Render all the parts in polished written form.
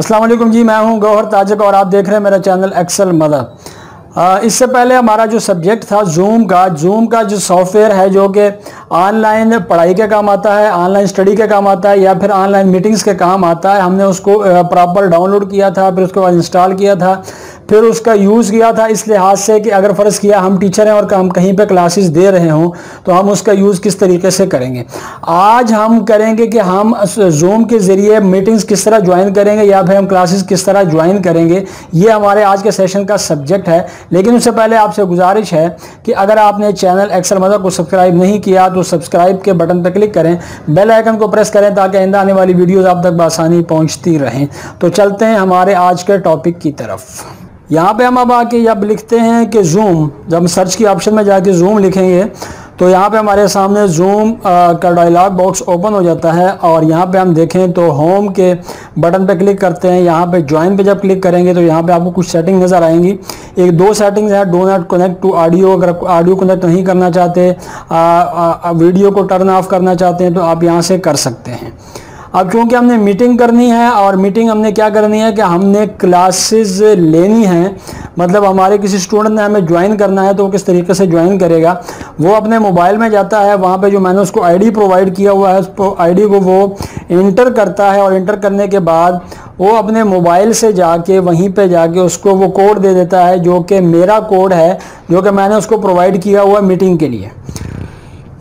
अस्सलाम वालेकुम जी, मैं हूं गौहर ताजक और आप देख रहे हैं मेरा चैनल एक्सेल मदर। इससे पहले हमारा जो सब्जेक्ट था जूम का जो सॉफ्टवेयर है जो कि ऑनलाइन पढ़ाई के काम आता है, ऑनलाइन स्टडी के काम आता है या फिर ऑनलाइन मीटिंग्स के काम आता है, हमने उसको प्रॉपर डाउनलोड किया था, फिर उसके बाद इंस्टॉल किया था, फिर उसका यूज़ किया था इस लिहाज से कि अगर फ़र्ज़ किया हम टीचर हैं और हम कहीं पे क्लासेस दे रहे हों तो हम उसका यूज़ किस तरीके से करेंगे। आज हम करेंगे कि हम जूम के ज़रिए मीटिंग्स किस तरह ज्वाइन करेंगे या फिर हम क्लासेस किस तरह ज्वाइन करेंगे, ये हमारे आज के सेशन का सब्जेक्ट है। लेकिन उससे पहले आपसे गुजारिश है कि अगर आपने चैनल एक्सेल मदर को सब्सक्राइब नहीं किया तो सब्सक्राइब के बटन पर क्लिक करें, बेल आइकन को प्रेस करें ताकि आइंदा आने वाली वीडियोज़ आप तक बआसानी पहुँचती रहें। तो चलते हैं हमारे आज के टॉपिक की तरफ। यहाँ पे हम अब आके जब लिखते हैं कि जूम, जब हम सर्च की ऑप्शन में जाके जूम लिखेंगे तो यहाँ पे हमारे सामने जूम का डायलॉग बॉक्स ओपन हो जाता है और यहाँ पे हम देखें तो होम के बटन पे क्लिक करते हैं। यहाँ पे ज्वाइन पे जब क्लिक करेंगे तो यहाँ पे आपको कुछ सेटिंग नज़र आएंगी। एक दो सेटिंग्स है, do not connect to audio, अगर ऑडियो कनेक्ट नहीं करना चाहते, वीडियो को टर्न ऑफ करना चाहते हैं तो आप यहाँ से कर सकते हैं। अब क्योंकि हमने मीटिंग करनी है और मीटिंग हमने क्या करनी है कि हमने क्लासेस लेनी है, मतलब हमारे किसी स्टूडेंट ने हमें ज्वाइन करना है तो वो किस तरीके से ज्वाइन करेगा, वो अपने मोबाइल में जाता है, वहाँ पे जो मैंने उसको आईडी प्रोवाइड किया हुआ है उस आईडी को वो इंटर करता है और इंटर करने के बाद वो अपने मोबाइल से जाके वहीं पे जाके उसको वो कोड दे देता है जो कि मेरा कोड है, जो कि मैंने उसको प्रोवाइड किया हुआ मीटिंग के लिए।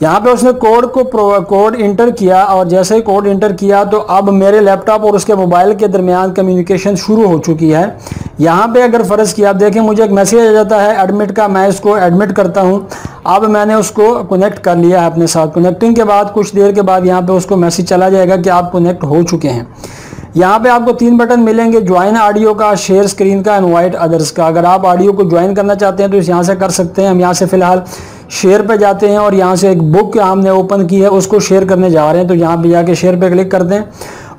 यहाँ पे उसने कोड इंटर किया और जैसे ही कोड इंटर किया तो अब मेरे लैपटॉप और उसके मोबाइल के दरमियान कम्युनिकेशन शुरू हो चुकी है। यहाँ पे अगर फ़र्ज़ किया, आप देखें मुझे एक मैसेज आ जाता है एडमिट का, मैं इसको एडमिट करता हूँ। अब मैंने उसको कनेक्ट कर लिया है अपने साथ। कनेक्टिंग के बाद कुछ देर के बाद यहाँ पे उसको मैसेज चला जाएगा कि आप कनेक्ट हो चुके हैं। यहाँ पे आपको 3 बटन मिलेंगे, ज्वाइन ऑडियो का, शेयर स्क्रीन का, इनवाइट अदर्स का। अगर आप ऑडियो को ज्वाइन करना चाहते हैं तो इस यहाँ से कर सकते हैं। हम यहाँ से फ़िलहाल शेयर पे जाते हैं और यहाँ से एक बुक हमने ओपन की है उसको शेयर करने जा रहे हैं, तो यहाँ पे जाके शेयर पे क्लिक करते हैं।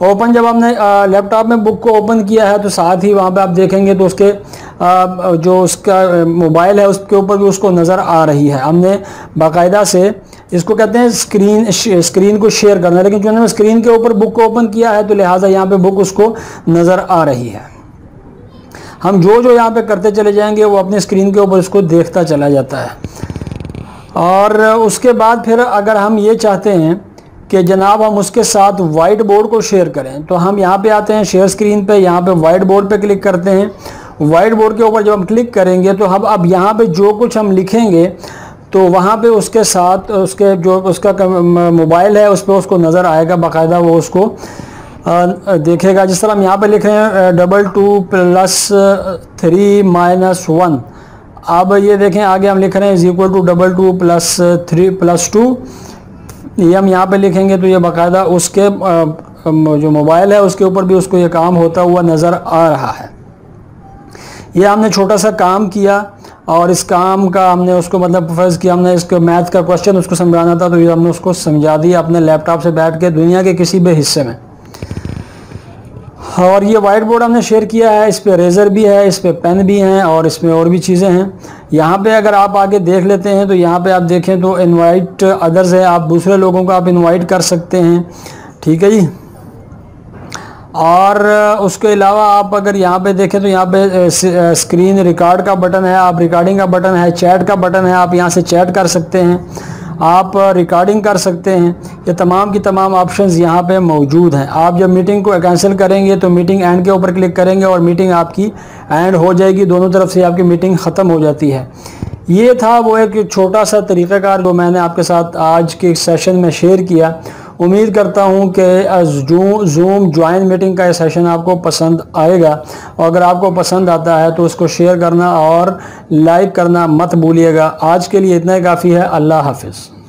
ओपन जब हमने लैपटॉप में बुक को ओपन किया है तो साथ ही वहाँ पे आप देखेंगे तो उसके जो उसका मोबाइल है उसके ऊपर भी उसको नज़र आ रही है। हमने बाकायदा से इसको कहते हैं स्क्रीन को शेयर करना, लेकिन जो हमने स्क्रीन के ऊपर बुक को ओपन किया है तो लिहाजा यहाँ पे बुक उसको नज़र आ रही है। हम जो यहाँ पे करते चले जाएंगे वो अपने स्क्रीन के ऊपर उसको देखता चला जाता है। और उसके बाद फिर अगर हम ये चाहते हैं कि जनाब हम उसके साथ वाइट बोर्ड को शेयर करें तो हम यहाँ पे आते हैं शेयर स्क्रीन पे, यहाँ पे वाइट बोर्ड पे क्लिक करते हैं। वाइट बोर्ड के ऊपर जब हम क्लिक करेंगे तो हम अब यहाँ पे जो कुछ हम लिखेंगे तो वहाँ पे उसके साथ उसके जो उसका मोबाइल है उस पर उसको नज़र आएगा, बाकायदा वो उसको देखेगा। जिस तरह हम यहाँ पे लिख रहे हैं 22+3 - 1। अब ये देखें आगे हम लिख रहे हैं = 22+3+2। ये हम यहाँ पे लिखेंगे तो ये बाकायदा उसके जो मोबाइल है उसके ऊपर भी उसको ये काम होता हुआ नज़र आ रहा है। ये हमने छोटा सा काम किया और इस काम का हमने उसको मतलब फर्ज किया, हमने इसको मैथ का क्वेश्चन उसको समझाना था तो ये हमने उसको समझा दिया अपने लैपटॉप से बैठ के दुनिया के किसी भी हिस्से में। और ये वाइट बोर्ड हमने शेयर किया है, इस पे रेज़र भी है, इस पे पेन भी हैं और इसमें और भी चीज़ें हैं। यहाँ पे अगर आप आगे देख लेते हैं तो यहाँ पे आप देखें तो इनवाइट अदर्स है, आप दूसरे लोगों को आप इनवाइट कर सकते हैं, ठीक है जी। और उसके अलावा आप अगर यहाँ पे देखें तो यहाँ पे स्क्रीन रिकॉर्ड का बटन है, आप रिकॉर्डिंग का बटन है, चैट का बटन है, आप यहाँ से चैट कर सकते हैं, आप रिकॉर्डिंग कर सकते हैं। ये तमाम की तमाम ऑप्शंस यहाँ पे मौजूद हैं। आप जब मीटिंग को कैंसिल करेंगे तो मीटिंग एंड के ऊपर क्लिक करेंगे और मीटिंग आपकी एंड हो जाएगी, दोनों तरफ से आपकी मीटिंग ख़त्म हो जाती है। ये था वो एक छोटा सा तरीक़ाकार जो मैंने आपके साथ आज के सेशन में शेयर किया। उम्मीद करता हूँ कि जूम ज्वाइन मीटिंग का ये सेशन आपको पसंद आएगा और अगर आपको पसंद आता है तो उसको शेयर करना और लाइक करना मत भूलिएगा। आज के लिए इतना ही काफ़ी है। अल्लाह हाफिज़।